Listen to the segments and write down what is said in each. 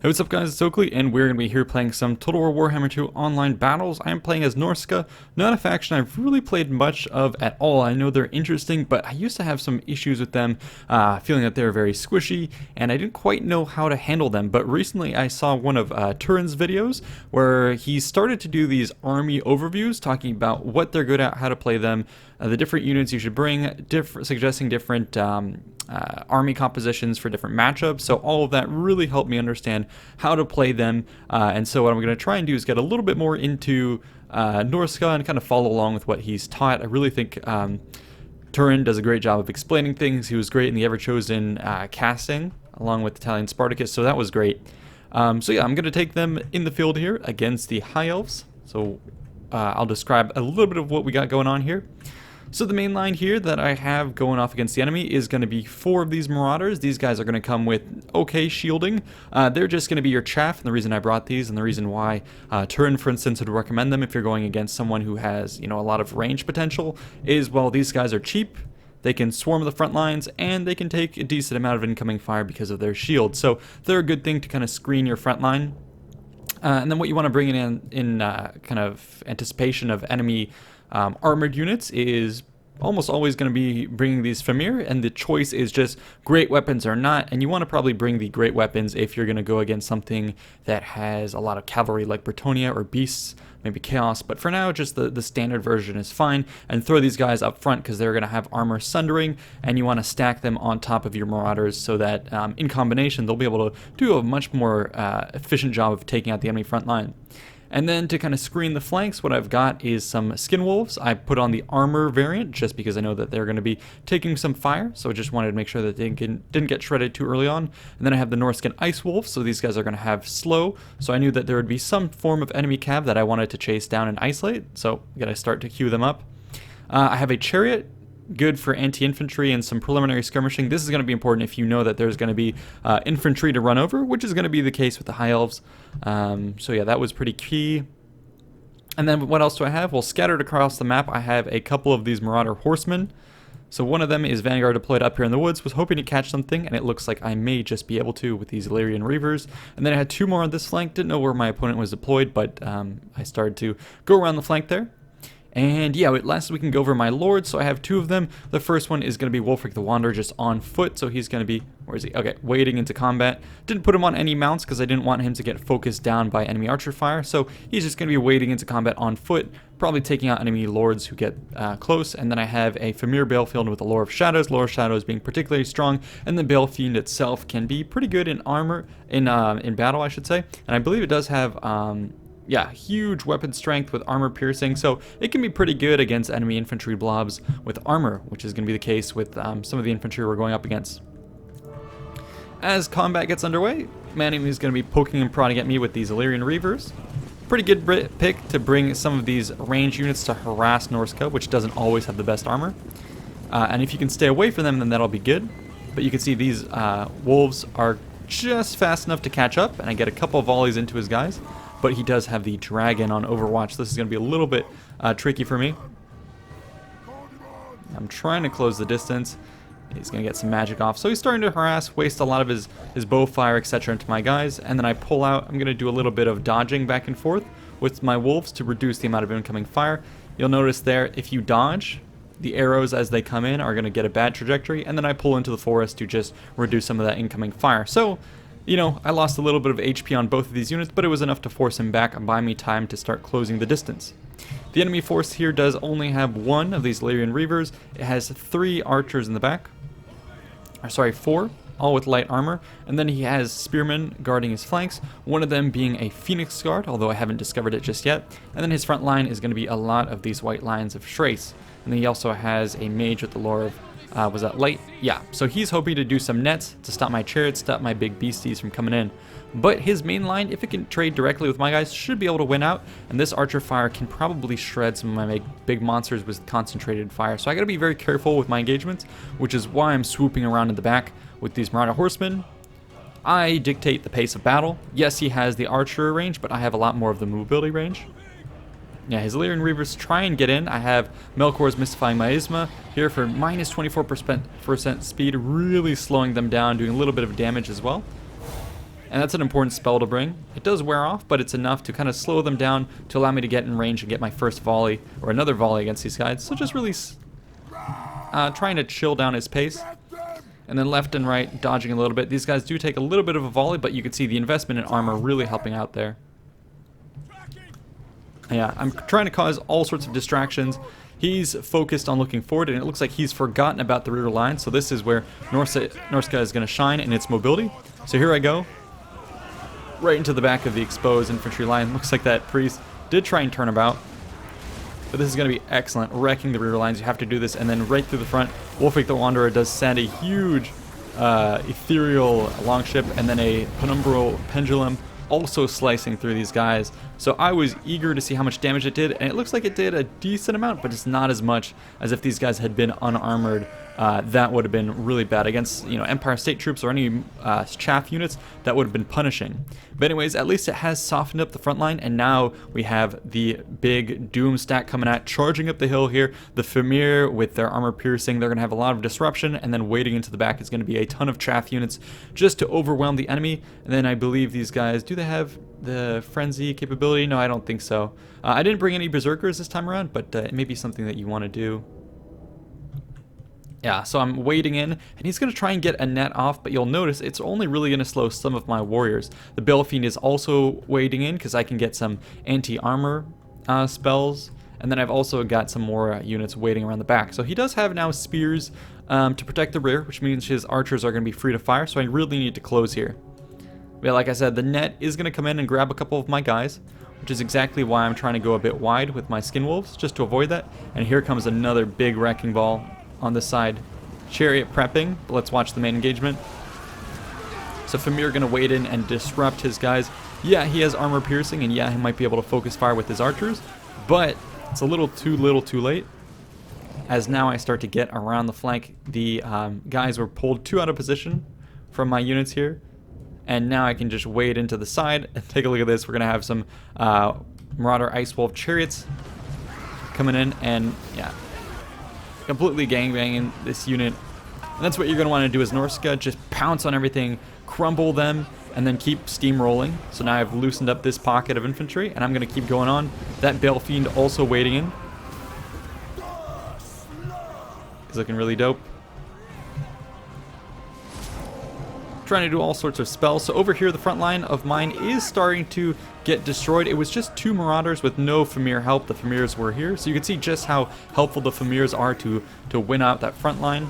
Hey, what's up guys, it's Oakley, and we're going to be here playing some Total War Warhammer 2 online battles. I am playing as Norska, not a faction I've really played much of at all. I know they're interesting, but I used to have some issues with them, feeling that they're very squishy, and I didn't quite know how to handle them. But recently I saw one of Turin's videos, where he started to do these army overviews, talking about what they're good at, how to play them, the different units you should bring, suggesting different army compositions for different matchups. So all of that really helped me understand how to play them. And so what I'm going to try and do is get a little bit more into Norska and kind of follow along with what he's taught. I really think Turin does a great job of explaining things. He was great in the Ever-Chosen casting, along with Italian Spartacus, so that was great. So yeah, I'm going to take them in the field here against the High Elves. So I'll describe a little bit of what we got going on here. So the main line here that I have going off against the enemy is going to be 4 of these Marauders. These guys are going to come with okay shielding. They're just going to be your chaff, and the reason I brought these and the reason why Turin, for instance, would recommend them if you're going against someone who has, a lot of range potential is, well, these guys are cheap. They can swarm the front lines, and they can take a decent amount of incoming fire because of their shield. So they're a good thing to kind of screen your front line. And then what you want to bring in kind of anticipation of enemy armored units is almost always going to be bringing these Famir, and the choice is just great weapons or not. And you want to probably bring the great weapons if you're going to go against something that has a lot of cavalry like Bretonia or Beasts, maybe Chaos. But for now, just the standard version is fine, and throw these guys up front because they're going to have armor sundering, and you want to stack them on top of your Marauders so that in combination they'll be able to do a much more efficient job of taking out the enemy front line. And then to kind of screen the flanks, what I've got is some Skin Wolves. I put on the armor variant just because I know that they're going to be taking some fire, so I just wanted to make sure that they didn't get shredded too early on. And then I have the Norskin Ice Wolves, so these guys are going to have slow, so I knew that there would be some form of enemy cav that I wanted to chase down and isolate, so I gotta start to queue them up. I have a Chariot, good for anti-infantry and some preliminary skirmishing. This is going to be important if you know that there's going to be infantry to run over, which is going to be the case with the High Elves. So yeah, that was pretty key. And then what else do I have? Well, scattered across the map, I have a couple of these Marauder Horsemen. So one of them is Vanguard deployed up here in the woods, was hoping to catch something, and it looks like I may just be able to with these Illyrian Reavers. And then I had 2 more on this flank. Didn't know where my opponent was deployed, but I started to go around the flank there. And yeah, lastly we can go over my lords. So I have 2 of them. The first one is going to be Wolfric the Wanderer, just on foot. So he's going to be, where is he? Okay, wading into combat. Didn't put him on any mounts because I didn't want him to get focused down by enemy archer fire. So he's just going to be wading into combat on foot, probably taking out enemy lords who get close. And then I have a Famir Balefiend with the Lore of Shadows. Lore of Shadows being particularly strong, and the Balefiend itself can be pretty good in armor, in battle, I should say. And I believe it does have yeah, huge weapon strength with armor piercing, so it can be pretty good against enemy infantry blobs with armor, which is going to be the case with some of the infantry we're going up against. As combat gets underway, my enemy is going to be poking and prodding at me with these Illyrian Reavers. Pretty good pick to bring some of these range units to harass Norska, which doesn't always have the best armor. And if you can stay away from them, then that'll be good. But you can see these wolves are just fast enough to catch up, and I get a couple of volleys into his guys. But he does have the dragon on Overwatch. This is going to be a little bit tricky for me. I'm trying to close the distance. He's going to get some magic off. So he's starting to harass, waste a lot of his bow fire, etc. into my guys. And then I pull out. I'm going to do a little bit of dodging back and forth with my wolves to reduce the amount of incoming fire. You'll notice there, if you dodge, the arrows as they come in are going to get a bad trajectory. And then I pull into the forest to just reduce some of that incoming fire. So, I lost a little bit of HP on both of these units, but it was enough to force him back and buy me time to start closing the distance. The enemy force here does only have 1 of these Illyrian Reavers. It has 3 archers in the back. Or sorry, 4, all with light armor. And then he has spearmen guarding his flanks, one of them being a Phoenix Guard, although I haven't discovered it just yet. And then his front line is going to be a lot of these white lines of Shrace. And then he also has a mage with the lore of was that light? Yeah, so he's hoping to do some nets to stop my chariots, stop my big beasties from coming in. But his main line, if it can trade directly with my guys, should be able to win out. And this archer fire can probably shred some of my big monsters with concentrated fire. So I gotta be very careful with my engagements, which is why I'm swooping around in the back with these Marauder Horsemen. I dictate the pace of battle. Yes, he has the archer range, but I have a lot more of the mobility range. Yeah, his Illyrian Reavers try and get in. I have Melkor's Mystifying Miasma here for minus 24% speed, really slowing them down, doing a little bit of damage as well. and that's an important spell to bring. It does wear off, but it's enough to kind of slow them down to allow me to get in range and get my first volley, or another volley against these guys. So just really trying to chill down his pace. And then left and right, dodging a little bit. These guys do take a little bit of a volley, but you can see the investment in armor really helping out there. Yeah, I'm trying to cause all sorts of distractions. He's focused on looking forward, and it looks like he's forgotten about the rear line. So this is where Norska is going to shine in its mobility. So here I go. Right into the back of the exposed infantry line. Looks like that priest did try and turn about. But this is going to be excellent, wrecking the rear lines. You have to do this, and then right through the front, Wolfric the Wanderer does send a huge ethereal longship, and then a penumbral pendulum also slicing through these guys. So I was eager to see how much damage it did, and it looks like it did a decent amount, but it's not as much as if these guys had been unarmored. That would have been really bad against, you know, Empire State troops or any chaff units. That would have been punishing. But anyways, at least it has softened up the front line, and now we have the big Doom stack coming at, charging up the hill here. The Famir with their armor piercing, they're going to have a lot of disruption, and then waiting into the back is going to be a ton of chaff units just to overwhelm the enemy. And then I believe these guys, do they have the frenzy capability? No, I don't think so. I didn't bring any berserkers this time around, but it may be something that you want to do. Yeah, so I'm wading in, and he's going to try and get a net off, but you'll notice it's only really going to slow some of my warriors. The Balefiend is also wading in because I can get some anti-armor spells, and then I've also got some more units waiting around the back. So he does have now spears to protect the rear, which means his archers are going to be free to fire, so I really need to close here. But like I said, the net is going to come in and grab a couple of my guys, which is exactly why I'm trying to go a bit wide with my skin wolves, just to avoid that. And here comes another big wrecking ball on this side. Chariot prepping, but let's watch the main engagement. So Famir going to wade in and disrupt his guys. Yeah, he has armor piercing, and yeah, he might be able to focus fire with his archers, but it's a little too late. As now I start to get around the flank, the guys were pulled too out of position from my units here, and now I can just wade into the side. And take a look at this. We're going to have some Marauder Ice Wolf chariots coming in, and yeah, completely gangbanging this unit. And that's what you're going to want to do as Norska, just pounce on everything, crumble them, and then keep steamrolling. So now I've loosened up this pocket of infantry, and I'm going to keep going on. That Balefiend also wading in. He's looking really dope. Trying to do all sorts of spells. So over here, the front line of mine is starting to get destroyed. It was just 2 Marauders with no Famir help. The Famirs were here, so you can see just how helpful the Famirs are to win out that front line.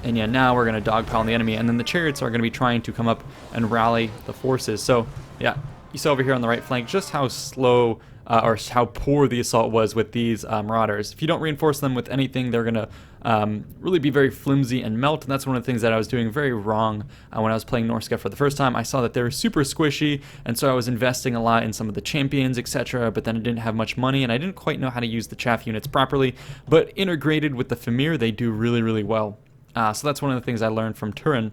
And yeah, now we're going to dogpile on the enemy, and then the chariots are going to be trying to come up and rally the forces. So yeah, you saw over here on the right flank just how slow or how poor the assault was with these Marauders. If you don't reinforce them with anything, they're going to really be very flimsy and melt, and that's one of the things that I was doing very wrong when I was playing Norska for the first time. I saw that they were super squishy, and so I was investing a lot in some of the champions, etc., but then I didn't have much money, and I didn't quite know how to use the chaff units properly, but integrated with the Famir, they do really well. So that's one of the things I learned from Turin.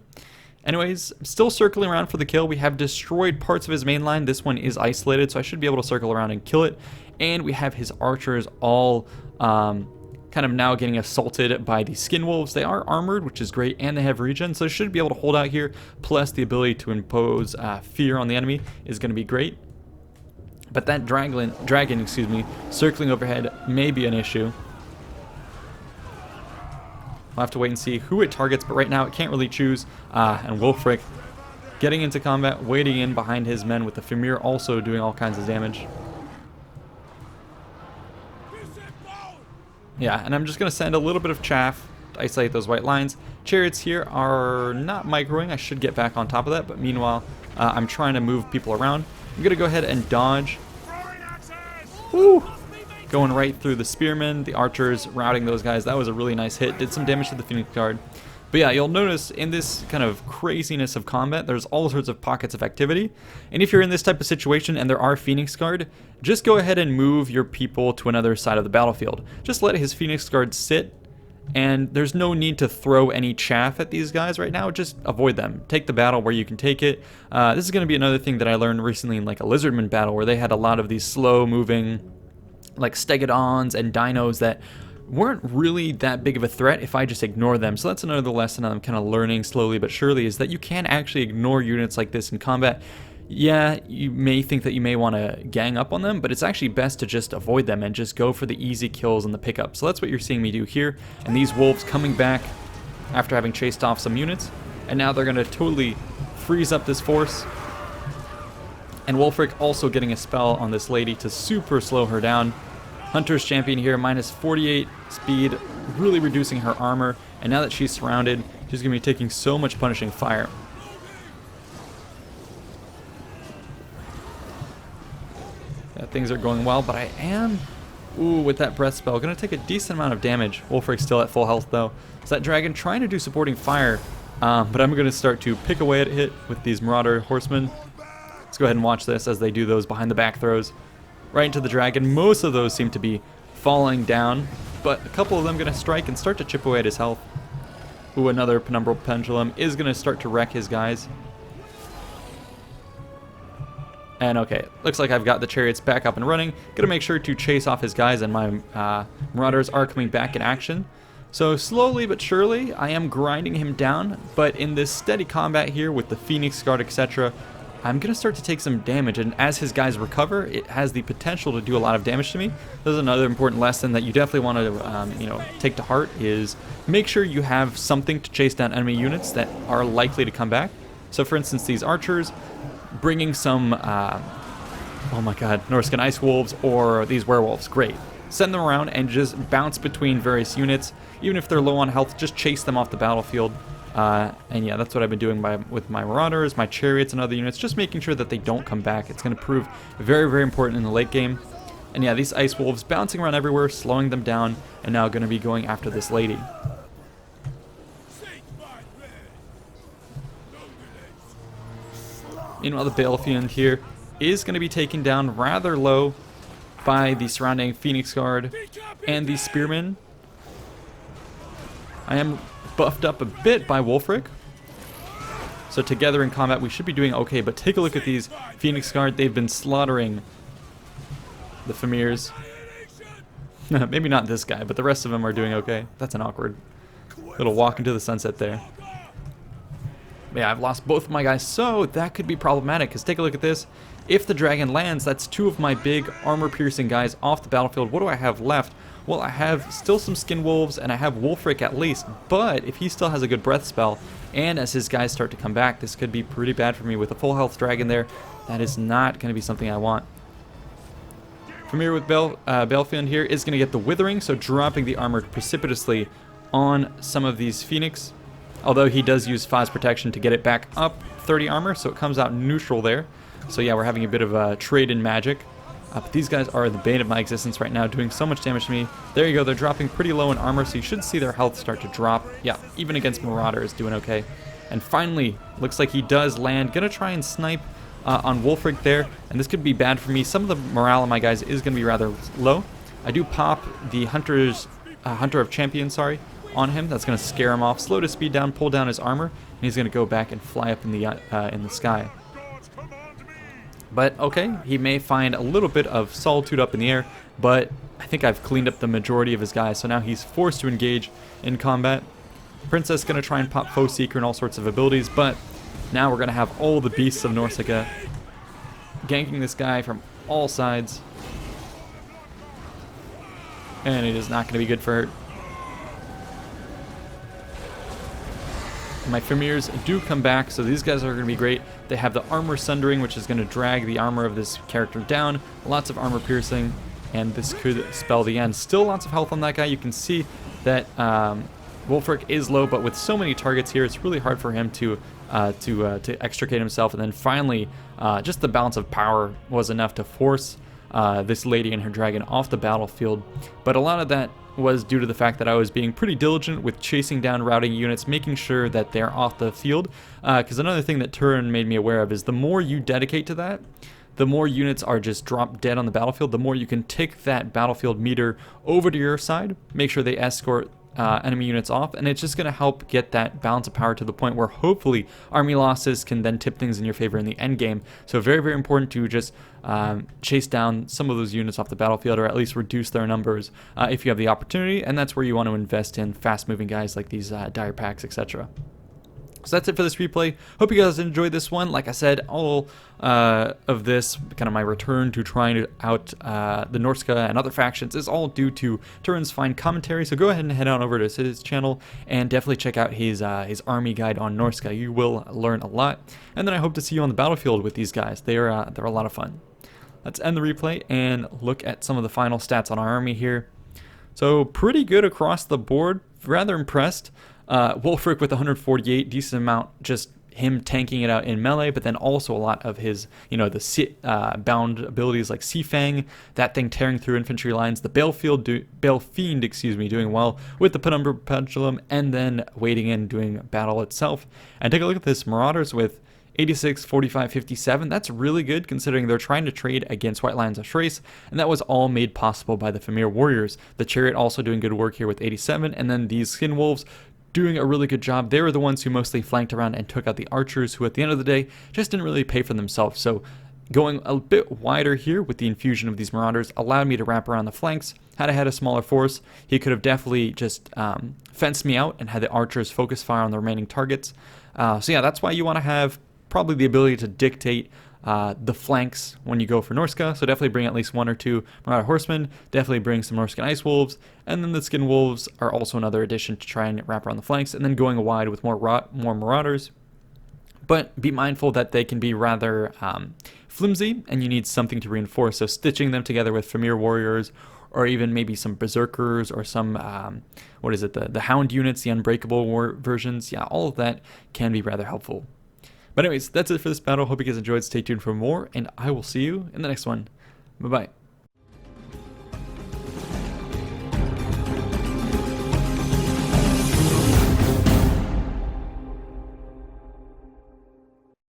Anyways, still circling around for the kill. We have destroyed parts of his main line. This one is isolated, so I should be able to circle around and kill it. And we have his archers all kind of now getting assaulted by the skin wolves. They are armored, which is great, and they have regen, so should be able to hold out here. Plus, the ability to impose fear on the enemy is going to be great. But that dragon, circling overhead may be an issue. We'll have to wait and see who it targets, but right now it can't really choose. And Wolfric getting into combat, wading in behind his men with the Famir also doing all kinds of damage. Yeah, and I'm just going to send a little bit of chaff to isolate those white lines. Chariots here are not microing. I should get back on top of that, but meanwhile, I'm trying to move people around. I'm going to go ahead and dodge. Woo! Going right through the spearmen, the archers, routing those guys. That was a really nice hit. Did some damage to the Phoenix Guard. But yeah, you'll notice in this kind of craziness of combat, there's all sorts of pockets of activity. And if you're in this type of situation and there are Phoenix Guard, just go ahead and move your people to another side of the battlefield. Just let his Phoenix Guard sit, and there's no need to throw any chaff at these guys right now. Just avoid them. Take the battle where you can take it. This is going to be another thing that I learned recently in like a Lizardman battle where they had a lot of these slow-moving like stegodons and dinos that weren't really that big of a threat if I just ignore them. So that's another lesson I'm kind of learning slowly but surely, is that you can actually ignore units like this in combat. Yeah, you may think that you may want to gang up on them, but it's actually best to just avoid them and just go for the easy kills and the pickup. So that's what you're seeing me do here. And these wolves coming back after having chased off some units, and now they're going to totally freeze up this force. And Wulfric also getting a spell on this lady to super slow her down. Hunter's champion here, minus 48 speed, really reducing her armor. And now that she's surrounded, she's going to be taking so much punishing fire. Yeah, things are going well, but I am, with that breath spell, going to take a decent amount of damage. Wulfric's still at full health though. So that dragon trying to do supporting fire, but I'm going to start to pick away at it with these Marauder horsemen. Let's go ahead and watch this as they do those behind the back throws right into the dragon. Most of those seem to be falling down, but a couple of them going to strike and start to chip away at his health. Ooh, another Penumbral Pendulum is going to start to wreck his guys. And okay, looks like I've got the chariots back up and running. Gonna make sure to chase off his guys, and my Marauders are coming back in action. So slowly but surely, I am grinding him down, but in this steady combat here with the Phoenix Guard, etc., I'm going to start to take some damage, and as his guys recover, it has the potential to do a lot of damage to me. This is another important lesson that you definitely want to take to heart, is make sure you have something to chase down enemy units that are likely to come back. So for instance, these archers, bringing some, oh my god, Norscan Ice Wolves or these werewolves, great. Send them around and just bounce between various units. Even if they're low on health, just chase them off the battlefield. And yeah, that's what I've been doing with my Marauders, my Chariots, and other units, just making sure that they don't come back. It's going to prove very, very important in the late game. And yeah, these Ice Wolves bouncing around everywhere, slowing them down, and now going to be going after this lady. Meanwhile, the Balefiend here is going to be taken down rather low by the surrounding Phoenix Guard and the Spearmen. I am buffed up a bit by Wulfric. So together in combat we should be doing okay, but take a look at these Phoenix Guard. They've been slaughtering the Famirs. Maybe not this guy, but the rest of them are doing okay. That's an awkward little walk into the sunset there. Yeah, I've lost both of my guys, so that could be problematic, because take a look at this. If the dragon lands, that's two of my big armor-piercing guys off the battlefield. What do I have left? Well, I have still some Skin Wolves, and I have Wulfric at least, but if he still has a good breath spell, and as his guys start to come back, this could be pretty bad for me. With a full health dragon there, that is not going to be something I want. From here with Balefiend here is going to get the Withering, so dropping the armor precipitously on some of these Phoenix. Although he does use Phos Protection to get it back up 30 armor, so it comes out neutral there. So yeah, we're having a bit of a trade in magic. But these guys are the bane of my existence right now, doing so much damage to me. There you go, they're dropping pretty low in armor, so you should see their health start to drop. Yeah, even against Marauders, doing okay. And finally, looks like he does land. Gonna try and snipe on Wulfric there, and this could be bad for me. Some of the morale of my guys is gonna be rather low. I do pop the Hunter of Champions, on him. That's going to scare him off, slow his speed down, pull down his armor, and he's going to go back and fly up in the sky. But okay, he may find a little bit of solitude up in the air, but I think I've cleaned up the majority of his guys, so now he's forced to engage in combat. Princess going to try and pop Foe Seeker and all sorts of abilities, but now we're going to have all the beasts of Norsca ganking this guy from all sides, and it is not going to be good for her. My Famirs do come back, so these guys are going to be great. They have the Armor Sundering, which is going to drag the armor of this character down. Lots of armor piercing, and this could spell the end. Still lots of health on that guy. You can see that Wulfric is low, but with so many targets here, it's really hard for him to extricate himself. And then finally, just the balance of power was enough to force this lady and her dragon off the battlefield. But a lot of that was due to the fact that I was being pretty diligent with chasing down routing units, making sure that they're off the field. Because another thing that Turin made me aware of is the more you dedicate to that, the more units are just dropped dead on the battlefield, the more you can take that battlefield meter over to your side, make sure they escort enemy units off, and it's just going to help get that balance of power to the point where hopefully army losses can then tip things in your favor in the end game. So very, very important to just chase down some of those units off the battlefield, or at least reduce their numbers if you have the opportunity, and that's where you want to invest in fast-moving guys like these dire packs, etc. So that's it for this replay. Hope you guys enjoyed this one. Like I said, all of this, kind of my return to trying out the Norska and other factions, is all due to Turin's fine commentary. So go ahead and head on over to his channel and definitely check out his army guide on Norska. You will learn a lot. And then I hope to see you on the battlefield with these guys. They're a lot of fun. Let's end the replay and look at some of the final stats on our army here. So pretty good across the board. Rather impressed. Wolfric with 148, decent amount, just him tanking it out in melee, but then also a lot of his, the bound abilities like Sea Fang, that thing tearing through infantry lines, the Balefiend, doing well with the Penumbra Pendulum, and then waiting in, doing battle itself. And take a look at this, Marauders with 86, 45, 57. That's really good considering they're trying to trade against White Lions of Thrace, and that was all made possible by the Famir Warriors. The Chariot also doing good work here with 87, and then these Skin Wolves doing a really good job. They were the ones who mostly flanked around and took out the archers, who at the end of the day just didn't really pay for themselves. So going a bit wider here with the infusion of these Marauders allowed me to wrap around the flanks. Had I had a smaller force, he could have definitely just fenced me out and had the archers focus fire on the remaining targets. So yeah, that's why you want to have probably the ability to dictate the flanks when you go for Norska. So definitely bring at least 1 or 2 Marauder Horsemen, definitely bring some Norskan Ice Wolves, and then the Skin Wolves are also another addition to try and wrap around the flanks, and then going wide with more Marauders. But be mindful that they can be rather flimsy, and you need something to reinforce, so stitching them together with Famir Warriors, or even maybe some Berserkers, or some, the Hound units, the Unbreakable versions. Yeah, all of that can be rather helpful. But anyways, that's it for this battle. Hope you guys enjoyed. Stay tuned for more, and I will see you in the next one. Bye-bye.